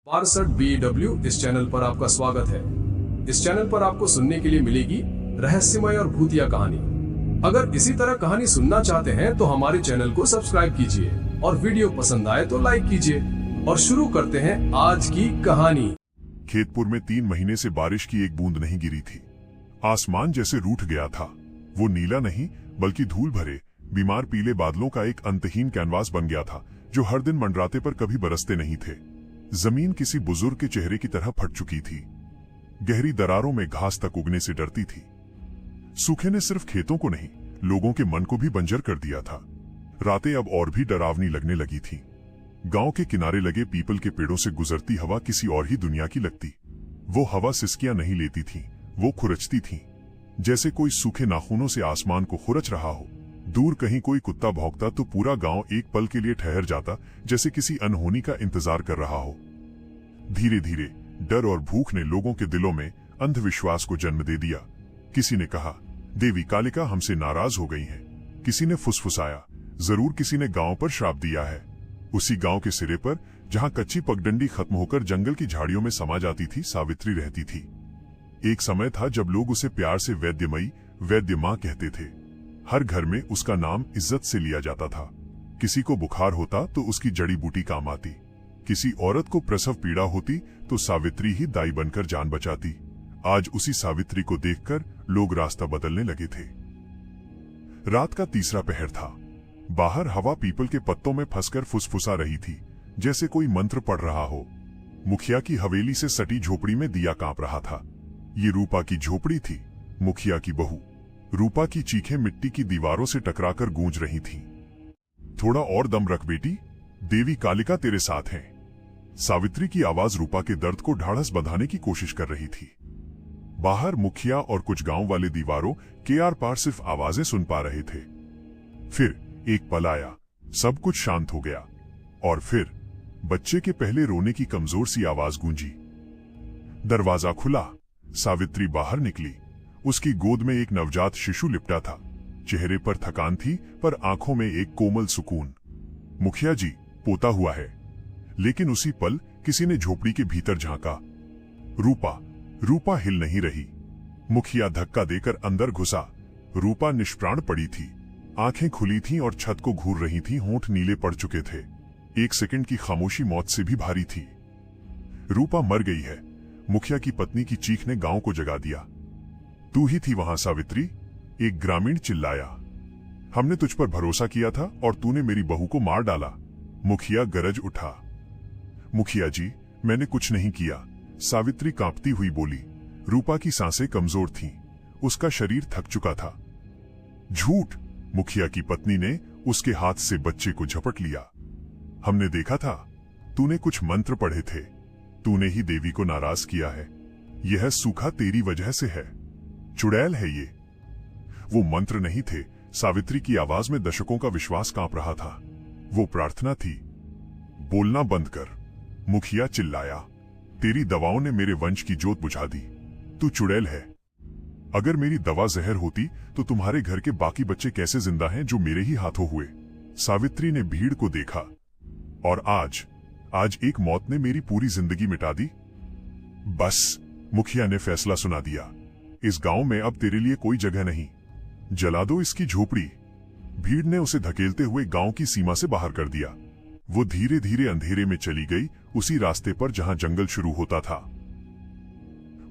पारसठ BW इस channel पर आपका स्वागत है। इस चैनल पर आपको सुनने के लिए मिलेगी रहस्यमय और भूतिया कहानी। अगर इसी तरह कहानी सुनना चाहते हैं तो हमारे चैनल को सब्सक्राइब कीजिए और वीडियो पसंद आए तो लाइक कीजिए। और शुरू करते हैं आज की कहानी। खेतपुर में 3 महीने से बारिश की एक बूंद नहीं गिरी थी। आसमान जैसे रूठ गया था। वो नीला नहीं बल्कि धूल भरे बीमार पीले बादलों का एक अंतहीन कैनवास बन गया था, जो हर दिन मंडराते पर कभी बरसते नहीं थे। जमीन किसी बुजुर्ग के चेहरे की तरह फट चुकी थी। गहरी दरारों में घास तक उगने से डरती थी। सूखे ने सिर्फ खेतों को नहीं, लोगों के मन को भी बंजर कर दिया था। रातें अब और भी डरावनी लगने लगी थीं। गांव के किनारे लगे पीपल के पेड़ों से गुजरती हवा किसी और ही दुनिया की लगती। वो हवा सिसकियां नहीं लेती थी, वो खुरचती थी, जैसे कोई सूखे नाखूनों से आसमान को खुरच रहा हो। दूर कहीं कोई कुत्ता भौंकता तो पूरा गांव एक पल के लिए ठहर जाता, जैसे किसी अनहोनी का इंतजार कर रहा हो। धीरे धीरे डर और भूख ने लोगों के दिलों में अंधविश्वास को जन्म दे दिया। किसी ने कहा, देवी कालिका हमसे नाराज हो गई हैं। किसी ने फुसफुसाया, जरूर किसी ने गांव पर श्राप दिया है। उसी गांव के सिरे पर, जहां कच्ची पगडंडी खत्म होकर जंगल की झाड़ियों में समा जाती थी, सावित्री रहती थी। एक समय था जब लोग उसे प्यार से वैद्यमयी, वैद्य मां कहते थे। हर घर में उसका नाम इज्जत से लिया जाता था। किसी को बुखार होता तो उसकी जड़ी बूटी काम आती। किसी औरत को प्रसव पीड़ा होती तो सावित्री ही दाई बनकर जान बचाती। आज उसी सावित्री को देखकर लोग रास्ता बदलने लगे थे। रात का तीसरा पहर था। बाहर हवा पीपल के पत्तों में फंसकर फुसफुसा रही थी, जैसे कोई मंत्र पढ़ रहा हो। मुखिया की हवेली से सटी झोपड़ी में दिया कांप रहा था। ये रूपा की झोपड़ी थी, मुखिया की बहू। रूपा की चीखें मिट्टी की दीवारों से टकराकर गूंज रही थीं। थोड़ा और दम रख बेटी, देवी कालिका तेरे साथ हैं। सावित्री की आवाज रूपा के दर्द को ढाढ़स बंधाने की कोशिश कर रही थी। बाहर मुखिया और कुछ गांव वाले दीवारों के आर पार सिर्फ आवाजें सुन पा रहे थे। फिर एक पल आया, सब कुछ शांत हो गया। और फिर बच्चे के पहले रोने की कमजोर सी आवाज गूंजी। दरवाजा खुला, सावित्री बाहर निकली। उसकी गोद में एक नवजात शिशु लिपटा था। चेहरे पर थकान थी, पर आंखों में एक कोमल सुकून। मुखिया जी, पोता हुआ है। लेकिन उसी पल किसी ने झोपड़ी के भीतर झांका। रूपा हिल नहीं रही। मुखिया धक्का देकर अंदर घुसा। रूपा निष्प्राण पड़ी थी। आंखें खुली थीं और छत को घूर रही थीं। होंठ नीले पड़ चुके थे। एक सेकंड की खामोशी मौत से भी भारी थी। रूपा मर गई है, मुखिया की पत्नी की चीख ने गांव को जगा दिया। तू ही थी वहां सावित्री, एक ग्रामीण चिल्लाया। हमने तुझ पर भरोसा किया था और तूने मेरी बहू को मार डाला। मुखिया गरज उठा। मुखिया जी, मैंने कुछ नहीं किया, सावित्री कांपती हुई बोली। रूपा की सांसें कमजोर थीं, उसका शरीर थक चुका था। झूठ, मुखिया की पत्नी ने उसके हाथ से बच्चे को झपट लिया। हमने देखा था, तूने कुछ मंत्र पढ़े थे। तूने ही देवी को नाराज किया है। यह सूखा तेरी वजह से है। चुड़ैल है ये। वो मंत्र नहीं थे। सावित्री की आवाज में दशकों का विश्वास कांप रहा था। वो प्रार्थना थी। बोलना बंद कर, मुखिया चिल्लाया। तेरी दवाओं ने मेरे वंश की जोत बुझा दी। तू चुड़ैल है। अगर मेरी दवा जहर होती तो तुम्हारे घर के बाकी बच्चे कैसे जिंदा हैं जो मेरे ही हाथों हुए। सावित्री ने भीड़ को देखा। और आज एक मौत ने मेरी पूरी जिंदगी मिटा दी। बस, मुखिया ने फैसला सुना दिया। इस गांव में अब तेरे लिए कोई जगह नहीं। जला दो इसकी झोपड़ी। भीड़ ने उसे धकेलते हुए गांव की सीमा से बाहर कर दिया। वो धीरे धीरे अंधेरे में चली गई, उसी रास्ते पर जहां जंगल शुरू होता था।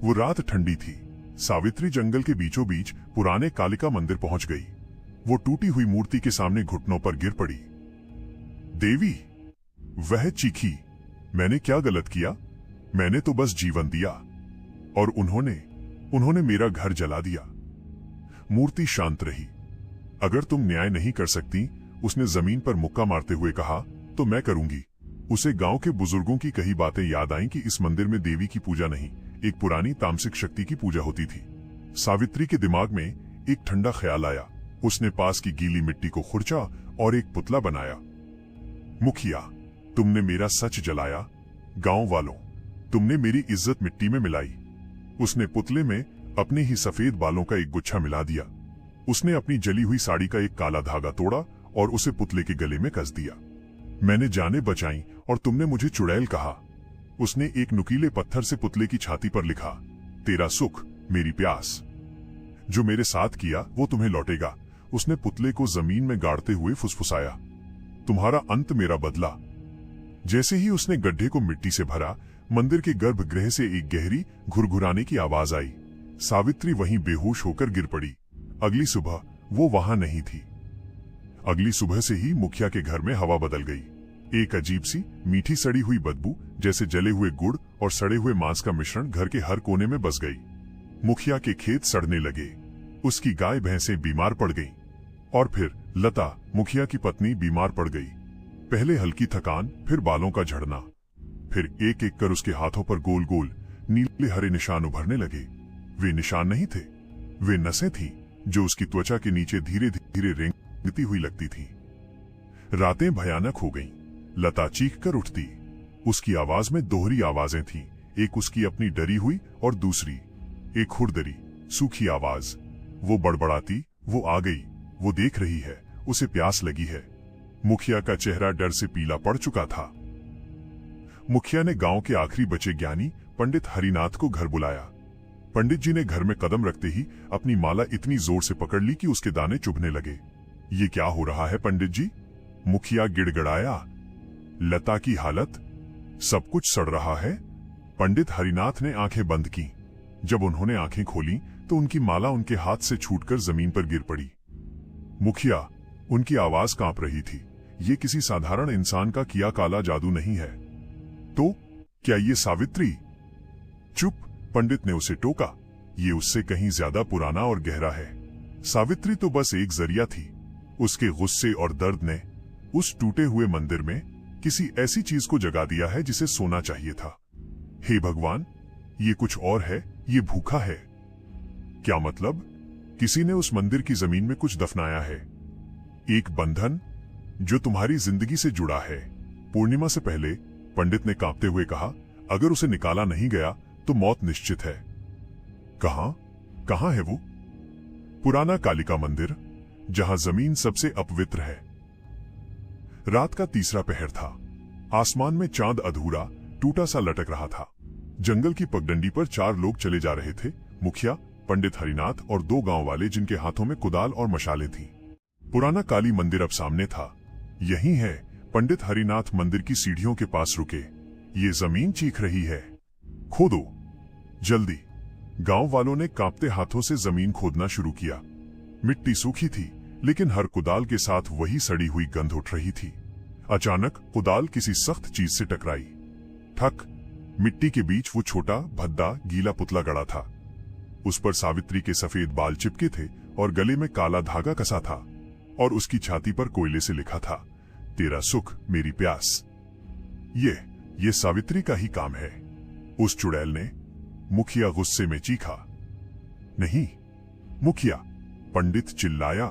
वो रात ठंडी थी। सावित्री जंगल के बीचों बीच पुराने कालिका मंदिर पहुंच गई। वो टूटी हुई मूर्ति के सामने घुटनों पर गिर पड़ी। देवी, वह चीखी। मैंने क्या गलत किया? मैंने तो बस जीवन दिया और उन्होंने मेरा घर जला दिया। मूर्ति शांत रही। अगर तुम न्याय नहीं कर सकती, उसने जमीन पर मुक्का मारते हुए कहा, तो मैं करूंगी। उसे गांव के बुजुर्गों की कही बातें याद आईं कि इस मंदिर में देवी की पूजा नहीं, एक पुरानी तामसिक शक्ति की पूजा होती थी। सावित्री के दिमाग में एक ठंडा ख्याल आया। उसने पास की गीली मिट्टी को खुरचा और एक पुतला बनाया। मुखिया, तुमने मेरा सच जलाया। गांव वालों, तुमने मेरी इज्जत मिट्टी में मिलाई। उसने पुतले में अपने ही सफेद बालों का एक गुच्छा मिला दिया। उसने अपनी जली हुई साड़ी का एक काला धागा तोड़ा और उसे पुतले के गले में कस दिया। मैंने जानें बचाई और तुमने मुझे चुड़ैल कहा। उसने एक नुकीले पत्थर से पुतले की छाती पर लिखा, तेरा सुख मेरी प्यास। जो मेरे साथ किया वो तुम्हें लौटेगा। उसने पुतले को जमीन में गाड़ते हुए फुसफुसाया, तुम्हारा अंत मेरा बदला। जैसे ही उसने गड्ढे को मिट्टी से भरा, मंदिर के गर्भगृह से एक गहरी घुरघुराने की आवाज आई। सावित्री वहीं बेहोश होकर गिर पड़ी। अगली सुबह वो वहां नहीं थी। अगली सुबह से ही मुखिया के घर में हवा बदल गई। एक अजीब सी मीठी सड़ी हुई बदबू, जैसे जले हुए गुड़ और सड़े हुए मांस का मिश्रण, घर के हर कोने में बस गई। मुखिया के खेत सड़ने लगे, उसकी गाय भैंसें बीमार पड़ गईं, और फिर लता, मुखिया की पत्नी, बीमार पड़ गई। पहले हल्की थकान, फिर बालों का झड़ना, फिर एक एक कर उसके हाथों पर गोल गोल नीले हरे निशान उभरने लगे। वे निशान नहीं थे, वे नसें थीं जो उसकी त्वचा के नीचे धीरे धीरे रेंगती हुई लगती थीं। रातें भयानक हो गईं। लता चीख कर उठती। उसकी आवाज में दोहरी आवाजें थीं, एक उसकी अपनी डरी हुई और दूसरी एक खुरदरी सूखी आवाज। वो बड़बड़ाती, वो आ गई, वो देख रही है, उसे प्यास लगी है। मुखिया का चेहरा डर से पीला पड़ चुका था। मुखिया ने गांव के आखिरी बचे ज्ञानी पंडित हरिनाथ को घर बुलाया। पंडित जी ने घर में कदम रखते ही अपनी माला इतनी जोर से पकड़ ली कि उसके दाने चुभने लगे। ये क्या हो रहा है पंडित जी? मुखिया गिड़गिड़ाया। लता की हालत, सब कुछ सड़ रहा है। पंडित हरिनाथ ने आंखें बंद की। जब उन्होंने आंखें खोली तो उनकी माला उनके हाथ से छूटकर जमीन पर गिर पड़ी। मुखिया, उनकी आवाज कांप रही थी। ये किसी साधारण इंसान का किया काला जादू नहीं है। तो क्या ये सावित्री? चुप, पंडित ने उसे टोका। ये उससे कहीं ज्यादा पुराना और गहरा है। सावित्री तो बस एक जरिया थी। उसके गुस्से और दर्द ने उस टूटे हुए मंदिर में किसी ऐसी चीज को जगा दिया है जिसे सोना चाहिए था। हे भगवान, ये कुछ और है, ये भूखा है। क्या मतलब? किसी ने उस मंदिर की जमीन में कुछ दफनाया है, एक बंधन जो तुम्हारी जिंदगी से जुड़ा है। पूर्णिमा से पहले, पंडित ने कांपते हुए कहा, अगर उसे निकाला नहीं गया तो मौत निश्चित है। कहां है वो? पुराना कालिका मंदिर, जहां जमीन सबसे अपवित्र है। रात का तीसरा पहर था। आसमान में चांद अधूरा टूटा सा लटक रहा था। जंगल की पगडंडी पर 4 लोग चले जा रहे थे, मुखिया, पंडित हरिनाथ और 2 गांव वाले जिनके हाथों में कुदाल और मशालें थीं। पुराना काली मंदिर अब सामने था। यही है। पंडित हरिनाथ मंदिर की सीढ़ियों के पास रुके। ये जमीन चीख रही है, खोदो जल्दी। गांव वालों ने कांपते हाथों से जमीन खोदना शुरू किया। मिट्टी सूखी थी, लेकिन हर कुदाल के साथ वही सड़ी हुई गंध उठ रही थी। अचानक कुदाल किसी सख्त चीज से टकराई। ठक, मिट्टी के बीच वो छोटा भद्दा गीला पुतला गड़ा था। उस पर सावित्री के सफेद बाल चिपके थे और गले में काला धागा कसा था, और उसकी छाती पर कोयले से लिखा था, तेरा सुख मेरी प्यास। ये सावित्री का ही काम है। उस चुड़ैल ने। मुखिया गुस्से में चीखा। नहीं मुखिया, पंडित चिल्लाया,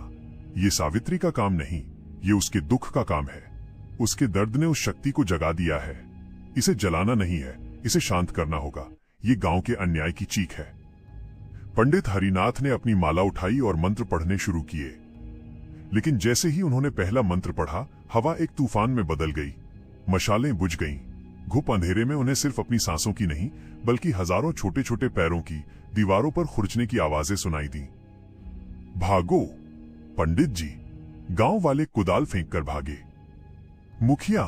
ये सावित्री का काम नहीं, ये उसके दुख का काम है। उसके दर्द ने उस शक्ति को जगा दिया है। इसे जलाना नहीं है, इसे शांत करना होगा। ये गांव के अन्याय की चीख है। पंडित हरिनाथ ने अपनी माला उठाई और मंत्र पढ़ने शुरू किए। लेकिन जैसे ही उन्होंने पहला मंत्र पढ़ा, हवा एक तूफान में बदल गई। मशालें बुझ गईं। घुप अंधेरे में उन्हें सिर्फ अपनी सांसों की नहीं, बल्कि हजारों छोटे छोटे पैरों की दीवारों पर खुरचने की आवाजें सुनाई दी। भागो पंडित जी, गांव वाले कुदाल फेंक कर भागे। मुखिया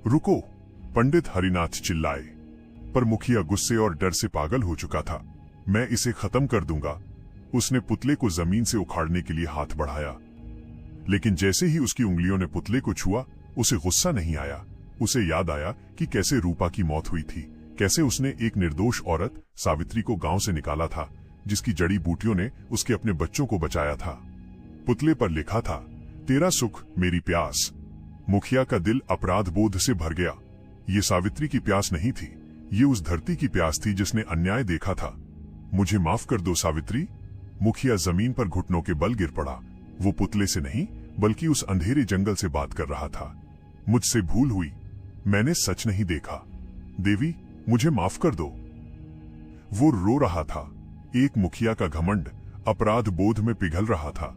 रुको, पंडित हरिनाथ चिल्लाए। पर मुखिया गुस्से और डर से पागल हो चुका था। मैं इसे खत्म कर दूंगा। उसने पुतले को जमीन से उखाड़ने के लिए हाथ बढ़ाया, लेकिन जैसे ही उसकी उंगलियों ने पुतले को छुआ, उसे गुस्सा नहीं आया। उसे याद आया कि कैसे रूपा की मौत हुई थी, कैसे उसने एक निर्दोष औरत सावित्री को गांव से निकाला था, जिसकी जड़ी बूटियों ने उसके अपने बच्चों को बचाया था। पुतले पर लिखा था, तेरा सुख मेरी प्यास। मुखिया का दिल अपराध बोध से भर गया। ये सावित्री की प्यास नहीं थी, ये उस धरती की प्यास थी जिसने अन्याय देखा था। मुझे माफ कर दो सावित्री। मुखिया जमीन पर घुटनों के बल गिर पड़ा। वो पुतले से नहीं, बल्कि उस अंधेरे जंगल से बात कर रहा था। मुझसे भूल हुई, मैंने सच नहीं देखा। देवी, मुझे माफ कर दो। वो रो रहा था। एक मुखिया का घमंड अपराध बोध में पिघल रहा था।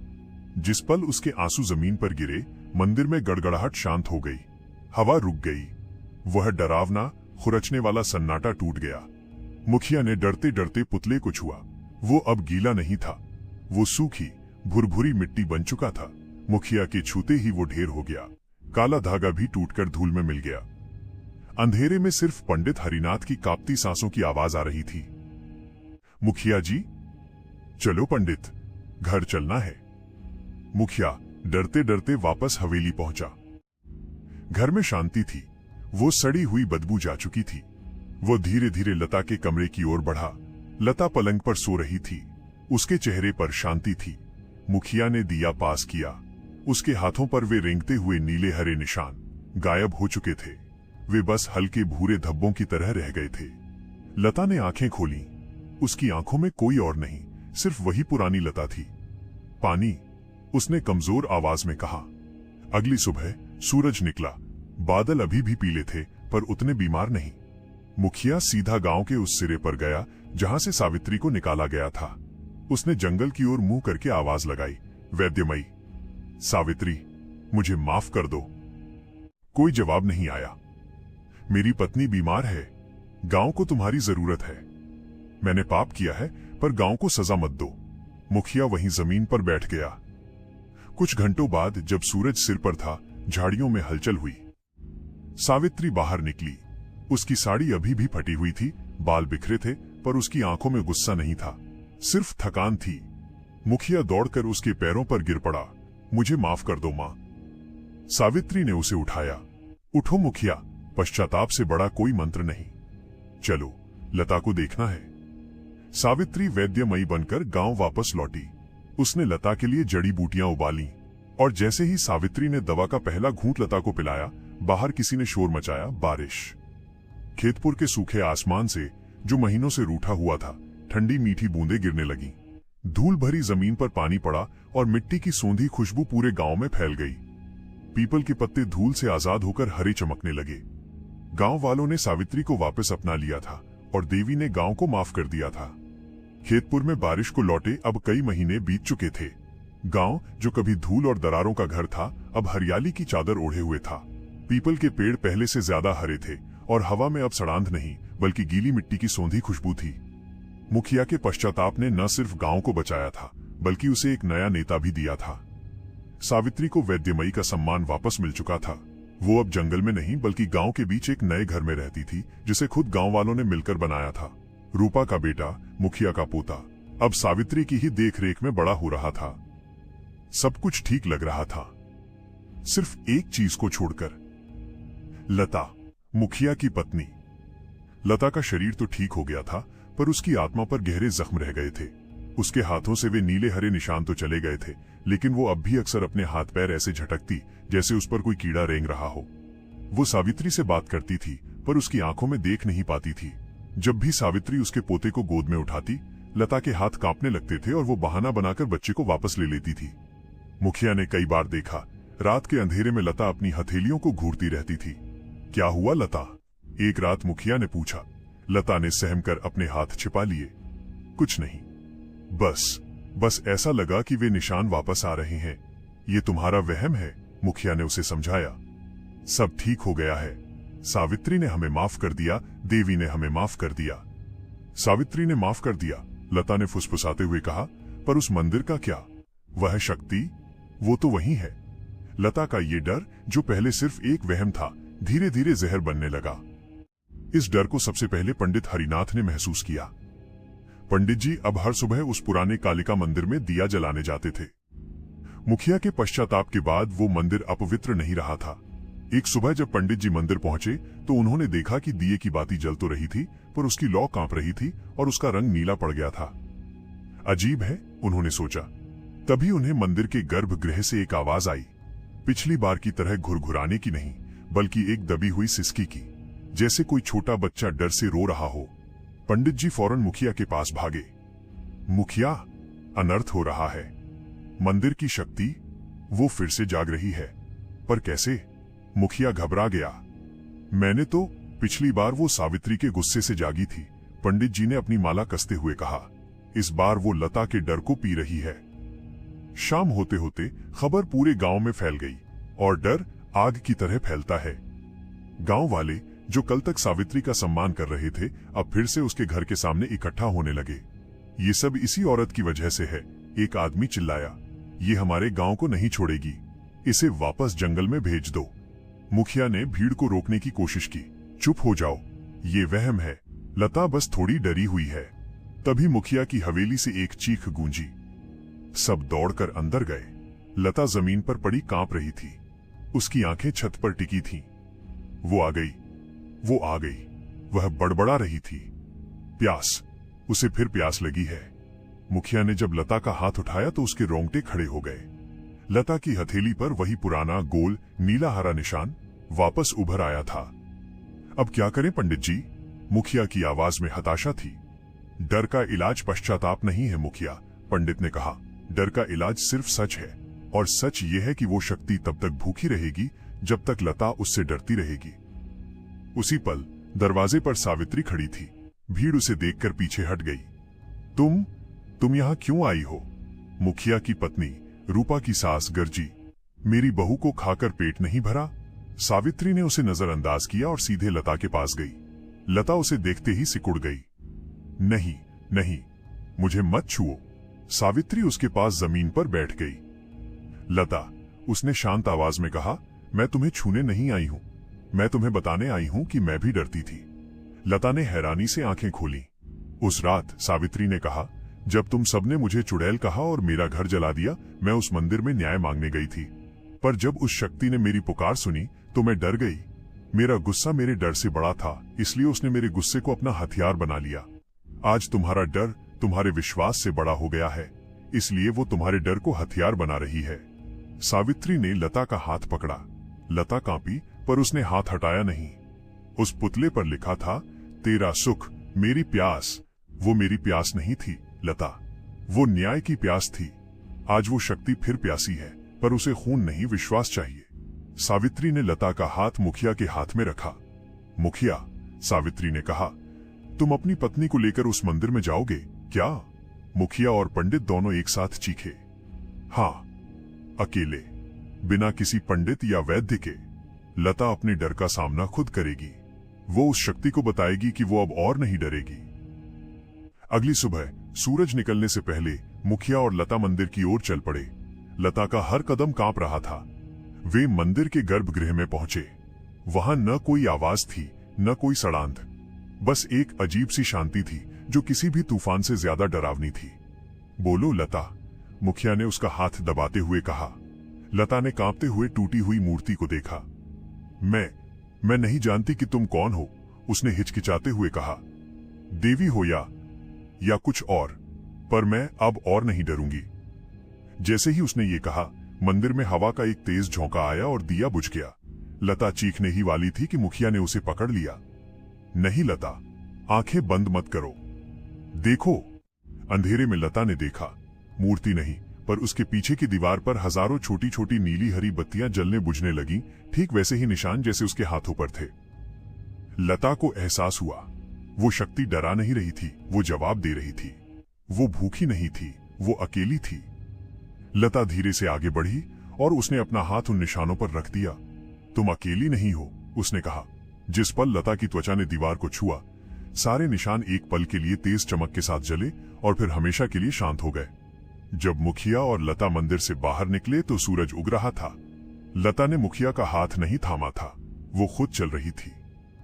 जिस पल उसके आंसू जमीन पर गिरे, मंदिर में गड़गड़ाहट शांत हो गई। हवा रुक गई। वह डरावना खुरचने वाला सन्नाटा टूट गया। मुखिया ने डरते डरते पुतले को छुआ। वो अब गीला नहीं था, वो सूखी भुरभुरी मिट्टी बन चुका था। मुखिया के छूते ही वो ढेर हो गया। काला धागा भी टूटकर धूल में मिल गया। अंधेरे में सिर्फ पंडित हरिनाथ की कांपती सांसों की आवाज आ रही थी। मुखिया जी, चलो पंडित, घर चलना है। मुखिया डरते डरते वापस हवेली पहुंचा। घर में शांति थी, वो सड़ी हुई बदबू जा चुकी थी। वो धीरे धीरे लता के कमरे की ओर बढ़ा। लता पलंग पर सो रही थी, उसके चेहरे पर शांति थी। मुखिया ने दिया पास किया। उसके हाथों पर वे रेंगते हुए नीले हरे निशान गायब हो चुके थे। वे बस हल्के भूरे धब्बों की तरह रह गए थे। लता ने आंखें खोली। उसकी आंखों में कोई और नहीं, सिर्फ वही पुरानी लता थी। पानी, उसने कमजोर आवाज में कहा। अगली सुबह सूरज निकला। बादल अभी भी पीले थे, पर उतने बीमार नहीं। मुखिया सीधा गांव के उस सिरे पर गया जहां से सावित्री को निकाला गया था। उसने जंगल की ओर मुंह करके आवाज लगाई, वैद्यमयी, सावित्री, मुझे माफ कर दो। कोई जवाब नहीं आया। मेरी पत्नी बीमार है, गांव को तुम्हारी जरूरत है। मैंने पाप किया है, पर गांव को सजा मत दो। मुखिया वहीं जमीन पर बैठ गया। कुछ घंटों बाद जब सूरज सिर पर था, झाड़ियों में हलचल हुई। सावित्री बाहर निकली। उसकी साड़ी अभी भी फटी हुई थी, बाल बिखरे थे, पर उसकी आंखों में गुस्सा नहीं था, सिर्फ थकान थी। मुखिया दौड़कर उसके पैरों पर गिर पड़ा। मुझे माफ कर दो मां। सावित्री ने उसे उठाया। उठो मुखिया, पश्चाताप से बड़ा कोई मंत्र नहीं। चलो, लता को देखना है। सावित्री वैद्यमयी बनकर गांव वापस लौटी। उसने लता के लिए जड़ी बूटियां उबाली, और जैसे ही सावित्री ने दवा का पहला घूंट लता को पिलाया, बाहर किसी ने शोर मचाया, बारिश। खेतपुर के सूखे आसमान से, जो महीनों से रूठा हुआ था, ठंडी मीठी बूंदें गिरने लगीं। धूल भरी जमीन पर पानी पड़ा और मिट्टी की सोंधी खुशबू पूरे गांव में फैल गई। पीपल के पत्ते धूल से आजाद होकर हरे चमकने लगे। गांव वालों ने सावित्री को वापस अपना लिया था और देवी ने गांव को माफ कर दिया था। खेतपुर में बारिश को लौटे अब कई महीने बीत चुके थे। गांव, जो कभी धूल और दरारों का घर था, अब हरियाली की चादर ओढ़े हुए था। पीपल के पेड़ पहले से ज्यादा हरे थे और हवा में अब सड़ांध नहीं, बल्कि गीली मिट्टी की सोंधी खुशबू थी। मुखिया के पश्चाताप ने न सिर्फ गांव को बचाया था, बल्कि उसे एक नया नेता भी दिया था। सावित्री को वैद्यमयी का सम्मान वापस मिल चुका था। वो अब जंगल में नहीं, बल्कि गांव के बीच एक नए घर में रहती थी, जिसे खुद गांव वालों ने मिलकर बनाया था। रूपा का बेटा, मुखिया का पोता, अब सावित्री की ही देखरेख में बड़ा हो रहा था। सब कुछ ठीक लग रहा था, सिर्फ एक चीज को छोड़कर। लता, मुखिया की पत्नी। लता का शरीर तो ठीक हो गया था, पर उसकी आत्मा पर गहरे जख्म रह गए थे। उसके हाथों से वे नीले हरे निशान तो चले गए थे, लेकिन वो अब भी अक्सर अपने हाथ पैर ऐसे झटकती जैसे उस पर कोई कीड़ा रेंग रहा हो। वो सावित्री से बात करती थी, पर उसकी आंखों में देख नहीं पाती थी। जब भी सावित्री उसके पोते को गोद में उठाती, लता के हाथ कांपने लगते थे और वो बहाना बनाकर बच्चे को वापस ले लेती थी। मुखिया ने कई बार देखा, रात के अंधेरे में लता अपनी हथेलियों को घूरती रहती थी। क्या हुआ लता? एक रात मुखिया ने पूछा। लता ने सहम कर अपने हाथ छिपा लिए। कुछ नहीं, बस ऐसा लगा कि वे निशान वापस आ रहे हैं। ये तुम्हारा वहम है, मुखिया ने उसे समझाया। सब ठीक हो गया है। सावित्री ने हमें माफ कर दिया, देवी ने हमें माफ कर दिया। सावित्री ने माफ कर दिया, लता ने फुसफुसाते हुए कहा, पर उस मंदिर का क्या? वह शक्ति, वो तो वही है। लता का ये डर, जो पहले सिर्फ एक वहम था, धीरे धीरे जहर बनने लगा। इस डर को सबसे पहले पंडित हरिनाथ ने महसूस किया। पंडित जी अब हर सुबह उस पुराने कालिका मंदिर में दिया जलाने जाते थे। मुखिया के पश्चाताप के बाद वो मंदिर अपवित्र नहीं रहा था। एक सुबह जब पंडित जी मंदिर पहुंचे, तो उन्होंने देखा कि दिए की बाती जल तो रही थी, पर उसकी लौ कांप रही थी और उसका रंग नीला पड़ गया था। अजीब है, उन्होंने सोचा। तभी उन्हें मंदिर के गर्भगृह से एक आवाज आई, पिछली बार की तरह घुरघुराने की नहीं, बल्कि एक दबी हुई सिसकी की, जैसे कोई छोटा बच्चा डर से रो रहा हो। पंडित जी फौरन मुखिया के पास भागे। मुखिया, अनर्थ हो रहा है। मंदिर की शक्ति, वो फिर से जाग रही है। पर कैसे? मुखिया घबरा गया। मैंने तो पिछली बार वो सावित्री के गुस्से से जागी थी, पंडित जी ने अपनी माला कसते हुए कहा। इस बार वो लता के डर को पी रही है। शाम होते होते खबर पूरे गांव में फैल गई, और डर आग की तरह फैलता है। गांव वाले, जो कल तक सावित्री का सम्मान कर रहे थे, अब फिर से उसके घर के सामने इकट्ठा होने लगे। ये सब इसी औरत की वजह से है। एक आदमी चिल्लाया, ये हमारे गांव को नहीं छोड़ेगी, इसे वापस जंगल में भेज दो। मुखिया ने भीड़ को रोकने की कोशिश की। चुप हो जाओ, ये वहम है, लता बस थोड़ी डरी हुई है। तभी मुखिया की हवेली से एक चीख गूंजी। सब दौड़कर अंदर गए। लता जमीन पर पड़ी कांप रही थी। उसकी आंखें छत पर टिकी थीं। वो आ गई, वो आ गई। वह बड़बड़ा रही थी, प्यास, उसे फिर प्यास लगी है। मुखिया ने जब लता का हाथ उठाया तो उसके रोंगटे खड़े हो गए। लता की हथेली पर वही पुराना गोल नीला हरा निशान वापस उभर आया था। अब क्या करें पंडित जी? मुखिया की आवाज में हताशा थी। डर का इलाज पश्चाताप नहीं है मुखिया, पंडित ने कहा। डर का इलाज सिर्फ सच है, और सच ये है कि वो शक्ति तब तक भूखी रहेगी जब तक लता उससे डरती रहेगी। उसी पल दरवाजे पर सावित्री खड़ी थी। भीड़ उसे देखकर पीछे हट गई। तुम यहां क्यों आई हो? मुखिया की पत्नी रूपा की सास गरजी। मेरी बहू को खाकर पेट नहीं भरा? सावित्री ने उसे नजरअंदाज किया और सीधे लता के पास गई। लता उसे देखते ही सिकुड़ गई। नहीं नहीं, मुझे मत छुओ। सावित्री उसके पास जमीन पर बैठ गई। लता, उसने शांत आवाज में कहा, मैं तुम्हें छूने नहीं आई हूं, मैं तुम्हें बताने आई हूं कि मैं भी डरती थी। लता ने हैरानी से आंखें खोली। उस रात सावित्री ने कहा, जब तुम सबने मुझे चुड़ैल कहा और मेरा घर जला दिया, मैं उस मंदिर में न्याय मांगने गई थी। पर जब उस शक्ति ने मेरी पुकार सुनी तो मैं डर गई। मेरा गुस्सा मेरे डर से बड़ा था, इसलिए उसने मेरे गुस्से को अपना हथियार बना लिया। आज तुम्हारा डर तुम्हारे विश्वास से बड़ा हो गया है, इसलिए वो तुम्हारे डर को हथियार बना रही है। सावित्री ने लता का हाथ पकड़ा। लता कांपी, पर उसने हाथ हटाया नहीं। उस पुतले पर लिखा था, तेरा सुख मेरी प्यास। वो मेरी प्यास नहीं थी लता, वो न्याय की प्यास थी। आज वो शक्ति फिर प्यासी है, पर उसे खून नहीं, विश्वास चाहिए। सावित्री ने लता का हाथ मुखिया के हाथ में रखा। मुखिया, सावित्री ने कहा, तुम अपनी पत्नी को लेकर उस मंदिर में जाओगे क्या? मुखिया और पंडित दोनों एक साथ चीखे। हाँ, अकेले, बिना किसी पंडित या वैद्य के। लता अपने डर का सामना खुद करेगी। वो उस शक्ति को बताएगी कि वो अब और नहीं डरेगी। अगली सुबह सूरज निकलने से पहले मुखिया और लता मंदिर की ओर चल पड़े। लता का हर कदम कांप रहा था। वे मंदिर के गर्भगृह में पहुंचे। वहां न कोई आवाज थी, न कोई सड़ांध, बस एक अजीब सी शांति थी जो किसी भी तूफान से ज्यादा डरावनी थी। बोलो लता, मुखिया ने उसका हाथ दबाते हुए कहा। लता ने कांपते हुए टूटी हुई मूर्ति को देखा। मैं नहीं जानती कि तुम कौन हो, उसने हिचकिचाते हुए कहा। देवी हो या कुछ और, पर मैं अब और नहीं डरूंगी। जैसे ही उसने ये कहा, मंदिर में हवा का एक तेज झोंका आया और दिया बुझ गया। लता चीखने ही वाली थी कि मुखिया ने उसे पकड़ लिया। नहीं लता, आंखें बंद मत करो। देखो। अंधेरे में लता ने देखा, मूर्ति नहीं, पर उसके पीछे की दीवार पर हजारों छोटी छोटी नीली हरी बत्तियां जलने बुझने लगीं, ठीक वैसे ही निशान जैसे उसके हाथों पर थे। लता को एहसास हुआ, वो शक्ति डरा नहीं रही थी, वो जवाब दे रही थी। वो भूखी नहीं थी, वो अकेली थी। लता धीरे से आगे बढ़ी और उसने अपना हाथ उन निशानों पर रख दिया। तुम अकेली नहीं हो, उसने कहा। जिस पल लता की त्वचा ने दीवार को छुआ, सारे निशान एक पल के लिए तेज चमक के साथ जले और फिर हमेशा के लिए शांत हो गए। जब मुखिया और लता मंदिर से बाहर निकले तो सूरज उग रहा था। लता ने मुखिया का हाथ नहीं थामा था, वो खुद चल रही थी।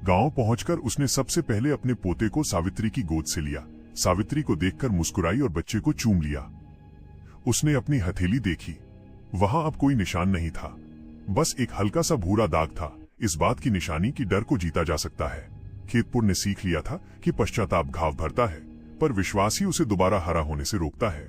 गांव पहुंचकर उसने सबसे पहले अपने पोते को सावित्री की गोद से लिया। सावित्री को देखकर मुस्कुराई और बच्चे को चूम लिया। उसने अपनी हथेली देखी, वहां अब कोई निशान नहीं था, बस एक हल्का सा भूरा दाग था, इस बात की निशानी कि डर को जीता जा सकता है। खेतपुर ने सीख लिया था कि पश्चाताप घाव भरता है, पर विश्वास ही उसे दोबारा हरा होने से रोकता है।